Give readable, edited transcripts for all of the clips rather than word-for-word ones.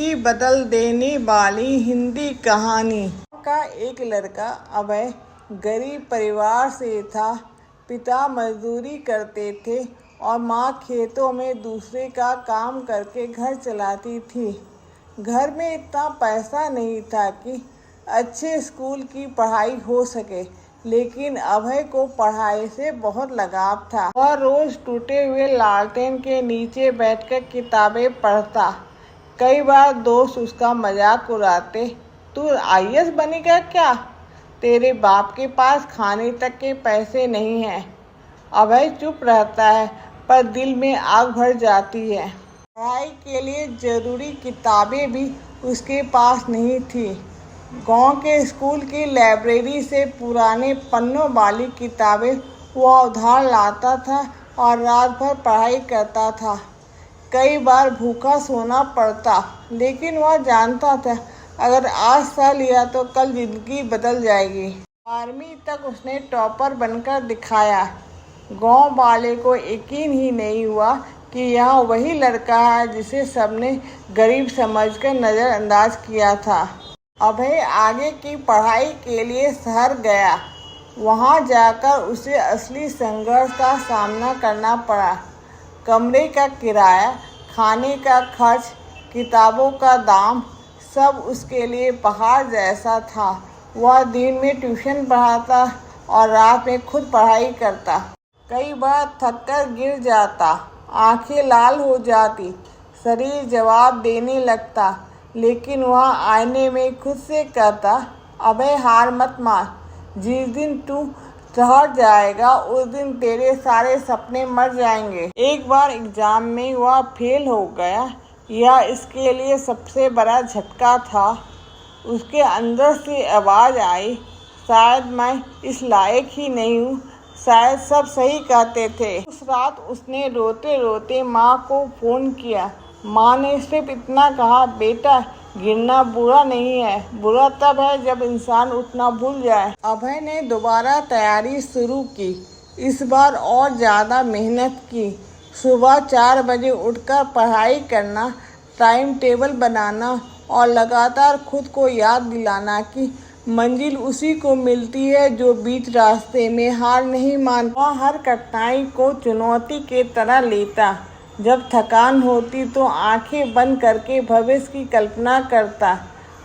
जिंदगी बदल देने वाली हिंदी कहानी। का एक लड़का अभय गरीब परिवार से था। पिता मजदूरी करते थे और माँ खेतों में दूसरे का काम करके घर चलाती थी। घर में इतना पैसा नहीं था कि अच्छे स्कूल की पढ़ाई हो सके, लेकिन अभय को पढ़ाई से बहुत लगाव था। वह रोज टूटे हुए लालटेन के नीचे बैठकर किताबें पढ़ता। कई बार दोस्त उसका मजाक उड़ाते, तू आईएएस बनेगा क्या? तेरे बाप के पास खाने तक के पैसे नहीं हैं। अभय चुप रहता है, पर दिल में आग भर जाती है। पढ़ाई के लिए जरूरी किताबें भी उसके पास नहीं थी। गांव के स्कूल की लाइब्रेरी से पुराने पन्नों वाली किताबें वह उधार लाता था और रात भर पढ़ाई करता था। कई बार भूखा सोना पड़ता, लेकिन वह जानता था अगर आज सह लिया तो कल जिंदगी बदल जाएगी। 12वीं तक उसने टॉपर बनकर दिखाया। गांव वाले को यकीन ही नहीं हुआ कि यह वही लड़का है जिसे सबने गरीब समझकर नज़रअंदाज किया था। अभय आगे की पढ़ाई के लिए शहर गया। वहां जाकर उसे असली संघर्ष का सामना करना पड़ा। कमरे का किराया, खाने का खर्च, किताबों का दाम, सब उसके लिए पहाड़ जैसा था। वह दिन में ट्यूशन पढ़ाता और रात में खुद पढ़ाई करता। कई बार थककर गिर जाता, आंखें लाल हो जाती, शरीर जवाब देने लगता, लेकिन वह आईने में खुद से कहता, अबे हार मत मान, जिस दिन तू ठहर जाएगा उस दिन तेरे सारे सपने मर जाएंगे। एक बार एग्जाम में वह फेल हो गया। यह इसके लिए सबसे बड़ा झटका था। उसके अंदर से आवाज़ आई, शायद मैं इस लायक ही नहीं हूँ, शायद सब सही कहते थे। उस रात उसने रोते रोते माँ को फ़ोन किया। माँ ने सिर्फ इतना कहा, बेटा गिरना बुरा नहीं है, बुरा तब है जब इंसान उठना भूल जाए। अभय ने दोबारा तैयारी शुरू की। इस बार और ज़्यादा मेहनत की। सुबह 4 बजे उठकर पढ़ाई करना, टाइम टेबल बनाना और लगातार खुद को याद दिलाना कि मंजिल उसी को मिलती है जो बीच रास्ते में हार नहीं मानता। वह हर कठिनाई को चुनौती के तरह लेता। जब थकान होती तो आंखें बंद करके भविष्य की कल्पना करता।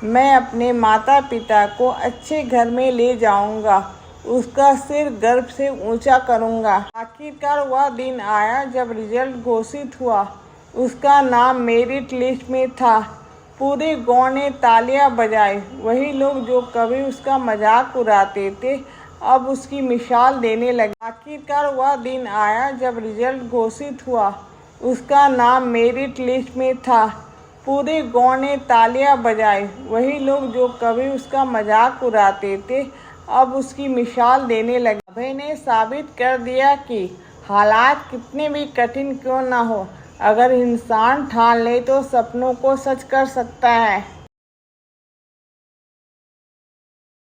मैं अपने माता पिता को अच्छे घर में ले जाऊंगा, उसका सिर गर्व से ऊंचा करूंगा। आखिरकार वह दिन आया जब रिजल्ट घोषित हुआ। उसका नाम मेरिट लिस्ट में था। पूरे गांव ने तालियां बजाई। वही लोग जो कभी उसका मजाक उड़ाते थे अब उसकी मिसाल देने लगे। आखिरकार वह दिन आया जब रिजल्ट घोषित हुआ। उसका नाम मेरिट लिस्ट में था। पूरे गांव ने तालियां बजाई। वही लोग जो कभी उसका मजाक उड़ाते थे अब उसकी मिसाल देने लगे। अभय ने साबित कर दिया कि हालात कितने भी कठिन क्यों ना हो, अगर इंसान ठान ले तो सपनों को सच कर सकता है।